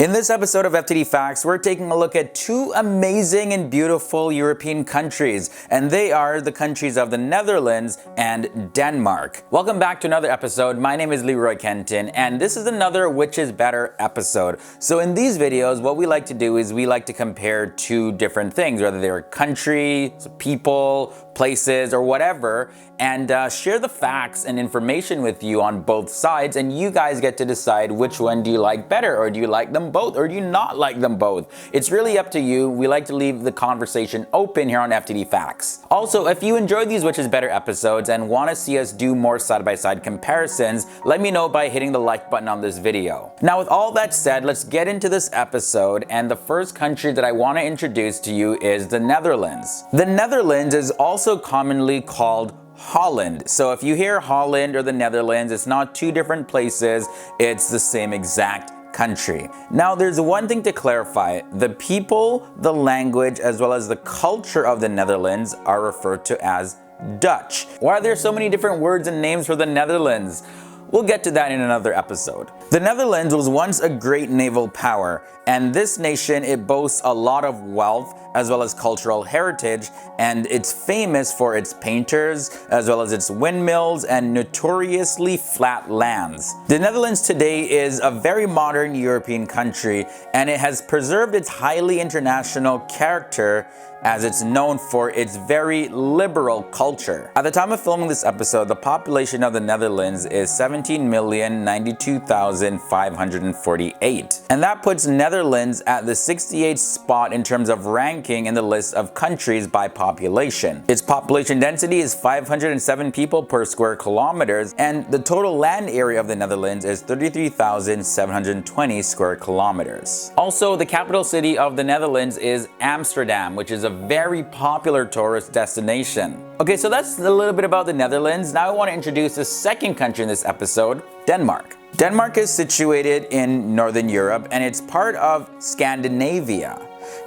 In this episode of FTD Facts, we're taking a look at two amazing and beautiful European countries, and they are the countries of the Netherlands and Denmark. Welcome back to another episode. My name is Leroy Kenton, and this is another Which is Better episode. So in these videos, what we like to do is we like to compare two different things, whether they're countries, people, places, or whatever, and share the facts and information with you on both sides, and you guys get to decide which one do you like better, or do you like them both, or do you not like them both. It's really up to you. We like to leave the conversation open here on FTD Facts. Also, if you enjoyed these Which is Better episodes and want to see us do more side-by-side comparisons, let me know by hitting the like button on this video. Now, with all that said, let's get into this episode, and the first country that I want to introduce to you is the Netherlands. The Netherlands is also commonly called Holland. So if you hear Holland or the Netherlands, it's not two different places, it's the same exact country. Now, there's one thing to clarify. The people, the language, as well as the culture of the Netherlands are referred to as Dutch. Why are there so many different words and names for the Netherlands? We'll get to that in another episode. The Netherlands was once a great naval power, and this nation, it boasts a lot of wealth as well as cultural heritage, and it's famous for its painters as well as its windmills and notoriously flat lands. The Netherlands today is a very modern European country, and it has preserved its highly international character as it's known for its very liberal culture. At the time of filming this episode, the population of the Netherlands is 17,092,548. And that puts Netherlands at the 68th spot in terms of ranking in the list of countries by population. Its population density is 507 people per square kilometers, and the total land area of the Netherlands is 33,720 square kilometers. Also, the capital city of the Netherlands is Amsterdam, which is a very popular tourist destination. Okay, so that's a little bit about the Netherlands. Now I want to introduce the second country in this episode, Denmark. Denmark is situated in Northern Europe, and it's part of Scandinavia.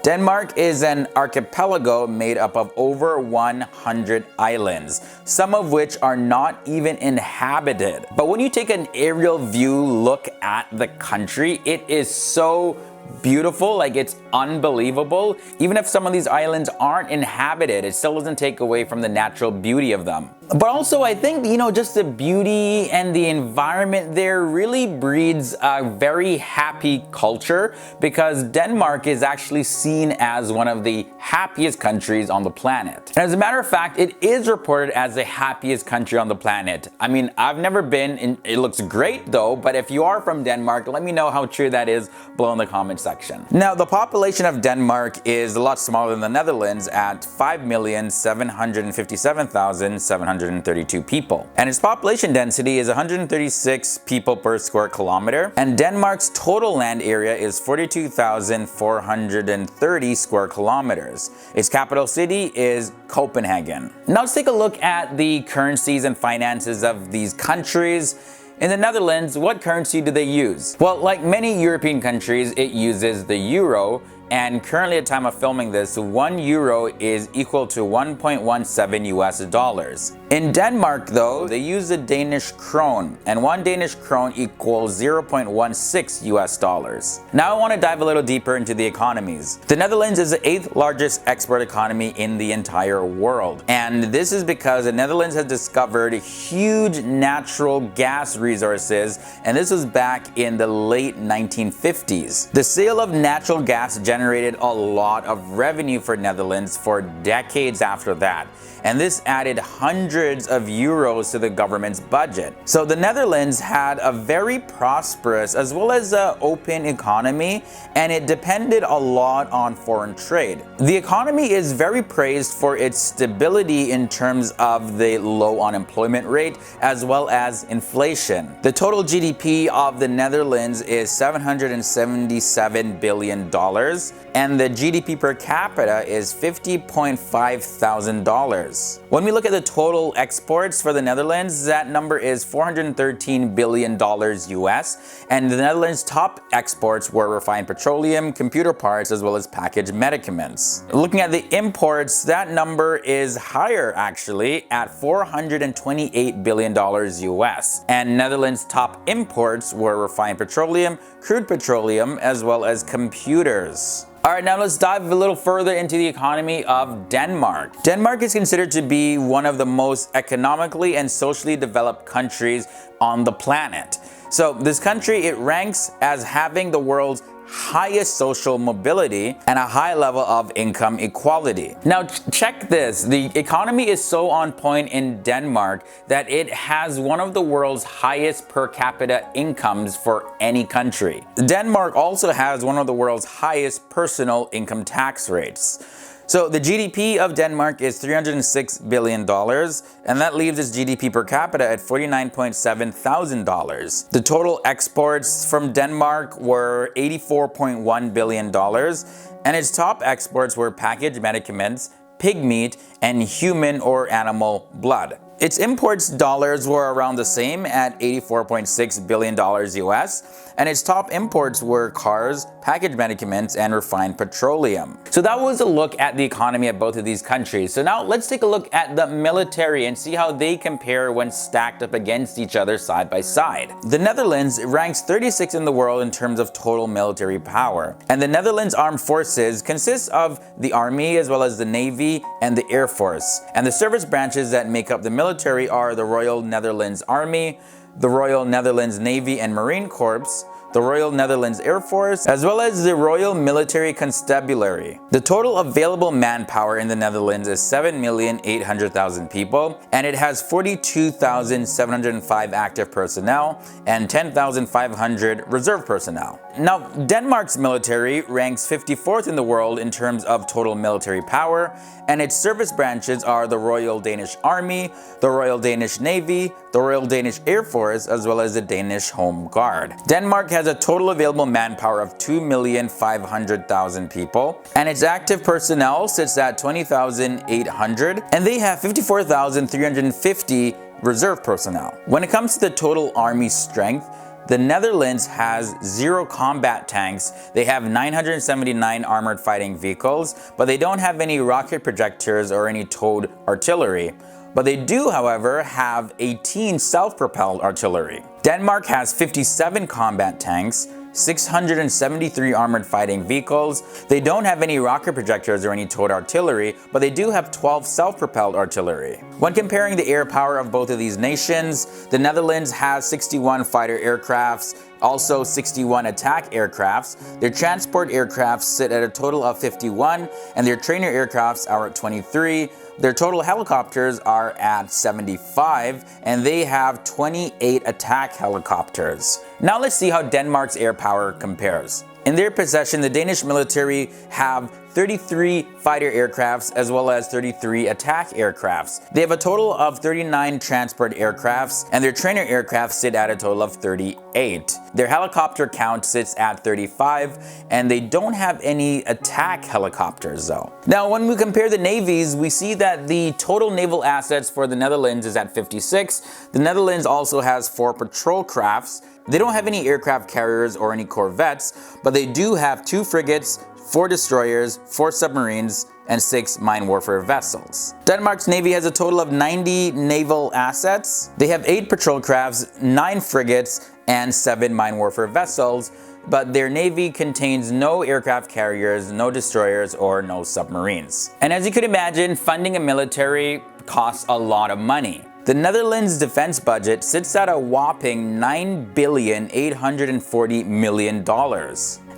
Denmark is an archipelago made up of over 100 islands, some of which are not even inhabited. But when you take an aerial view look at the country, it is so beautiful, like it's unbelievable. Even if some of these islands aren't inhabited, it still doesn't take away from the natural beauty of them. But also, I think, just the beauty and the environment there really breeds a very happy culture, because Denmark is actually seen as one of the happiest countries on the planet. And as a matter of fact, it is reported as the happiest country on the planet. I mean, I've never been, and it looks great though, but if you are from Denmark, let me know how true that is below in the comment section. Now, the population of Denmark is a lot smaller than the Netherlands at 5,757,732 people. And its population density is 136 people per square kilometer. And Denmark's total land area is 42,430 square kilometers. Its capital city is Copenhagen. Now let's take a look at the currencies and finances of these countries. In the Netherlands, what currency do they use? Well, like many European countries, it uses the euro, and currently at the time of filming this, 1 euro is equal to 1.17 US dollars. In Denmark though, they use the Danish krone, and 1 Danish krone equals 0.16 US dollars. Now I want to dive a little deeper into the economies. The Netherlands is the 8th largest export economy in the entire world, and this is because the Netherlands has discovered huge natural gas resources, and this was back in the late 1950s. The sale of natural gas generated a lot of revenue for Netherlands for decades after that, and this added hundreds of euros to the government's budget. So the Netherlands had a very prosperous as well as an open economy, and it depended a lot on foreign trade. The economy is very praised for its stability in terms of the low unemployment rate as well as inflation. The total GDP of the Netherlands is $777 billion, and the GDP per capita is $50,500. When we look at the total exports for the Netherlands, that number is $413 billion US, and the Netherlands' top exports were refined petroleum, computer parts, as well as packaged medicaments. Looking at the imports, that number is higher actually at $428 billion US, and Netherlands' top imports were refined petroleum, crude petroleum, as well as computers. Alright, now let's dive a little further into the economy of Denmark. Denmark is considered to be one of the most economically and socially developed countries on the planet. So this country, it ranks as having the world's highest social mobility and a high level of income equality. Now check this, the economy is so on point in Denmark that it has one of the world's highest per capita incomes for any country. Denmark also has one of the world's highest personal income tax rates. So the GDP of Denmark is $306 billion, and that leaves its GDP per capita at $49.7 thousand. The total exports from Denmark were $84.1 billion, and its top exports were packaged medicaments, pig meat, and human or animal blood. Its imports dollars were around the same at $84.6 billion US, and its top imports were cars, packaged medicaments, and refined petroleum. So that was a look at the economy of both of these countries. So now let's take a look at the military and see how they compare when stacked up against each other side by side. The Netherlands ranks 36 in the world in terms of total military power, and the Netherlands Armed Forces consists of the Army as well as the Navy and the Air Force. And the service branches that make up the military are the Royal Netherlands Army, the Royal Netherlands Navy and Marine Corps, the Royal Netherlands Air Force, as well as the Royal Military Constabulary. The total available manpower in the Netherlands is 7,800,000 people, and it has 42,705 active personnel and 10,500 reserve personnel. Now, Denmark's military ranks 54th in the world in terms of total military power, and its service branches are the Royal Danish Army, the Royal Danish Navy, the Royal Danish Air Force, as well as the Danish Home Guard. Denmark has a total available manpower of 2,500,000 people, and its active personnel sits at 20,800, and they have 54,350 reserve personnel. When it comes to the total army strength, the Netherlands has 0 combat tanks, they have 979 armored fighting vehicles, but they don't have any rocket projectors or any towed artillery. But they do, however, have 18 self-propelled artillery. Denmark has 57 combat tanks, 673 armored fighting vehicles. They don't have any rocket projectors or any towed artillery, but they do have 12 self-propelled artillery. When comparing the air power of both of these nations, the Netherlands has 61 fighter aircrafts, also 61 attack aircrafts. Their transport aircrafts sit at a total of 51, and their trainer aircrafts are at 23. Their total helicopters are at 75, and they have 28 attack helicopters. Now let's see how Denmark's air power compares. In their possession, the Danish military have 33 fighter aircrafts as well as 33 attack aircrafts. They have a total of 39 transport aircrafts, and their trainer aircraft sit at a total of 38. Their helicopter count sits at 35, and they don't have any attack helicopters though. Now when we compare the navies, we see that the total naval assets for the Netherlands is at 56. The Netherlands also has 4 patrol crafts. They don't have any aircraft carriers or any corvettes, but they do have 2 frigates, 4 destroyers, 4 submarines, and 6 mine warfare vessels. Denmark's navy has a total of 90 naval assets. They have 8 patrol crafts, 9 frigates, and 7 mine warfare vessels, but their navy contains no aircraft carriers, no destroyers, or no submarines. And as you could imagine, funding a military costs a lot of money. The Netherlands' defense budget sits at a whopping $9,840 million.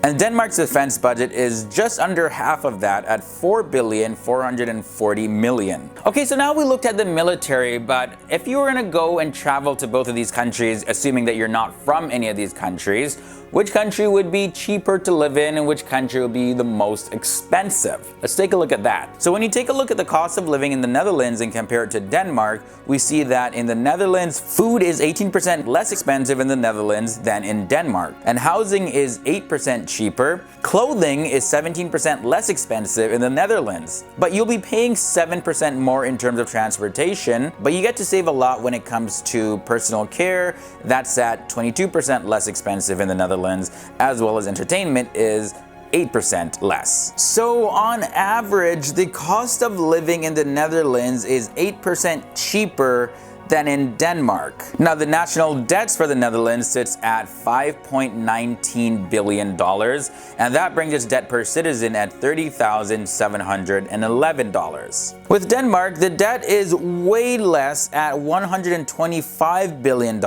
And Denmark's defense budget is just under half of that at $4,440 million. Okay, so now we looked at the military, but if you were gonna go and travel to both of these countries, assuming that you're not from any of these countries, which country would be cheaper to live in and which country would be the most expensive. Let's take a look at that. So when you take a look at the cost of living in the Netherlands and compare it to Denmark, we see that in the Netherlands, food is 18% less expensive in the Netherlands than in Denmark, and housing is 8% cheaper. Clothing is 17% less expensive in the Netherlands, but you'll be paying 7% more in terms of transportation, but you get to save a lot when it comes to personal care. That's at 22% less expensive in the Netherlands, as well as entertainment is 8% less. So on average, the cost of living in the Netherlands is 8% cheaper than in Denmark. Now, the national debts for the Netherlands sits at $5.19 billion, and that brings its debt per citizen at $30,711. With Denmark, the debt is way less at $125 billion,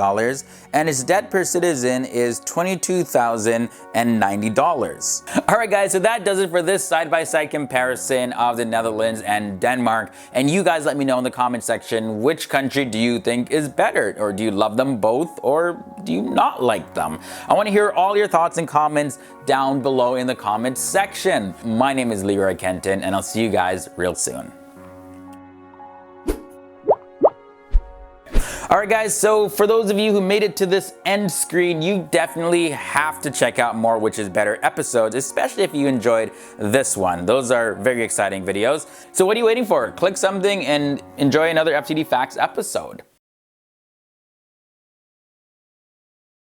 and its debt per citizen is $22,090. Alright guys, so that does it for this side-by-side comparison of the Netherlands and Denmark. And you guys let me know in the comment section, which country do you think is better? Or do you love them both? Or do you not like them? I want to hear all your thoughts and comments down below in the comments section. My name is Leroy Kenton, and I'll see you guys real soon. Alright guys, so for those of you who made it to this end screen, you definitely have to check out more Which Is Better episodes, especially if you enjoyed this one. Those are very exciting videos. So what are you waiting for? Click something and enjoy another FTD Facts episode.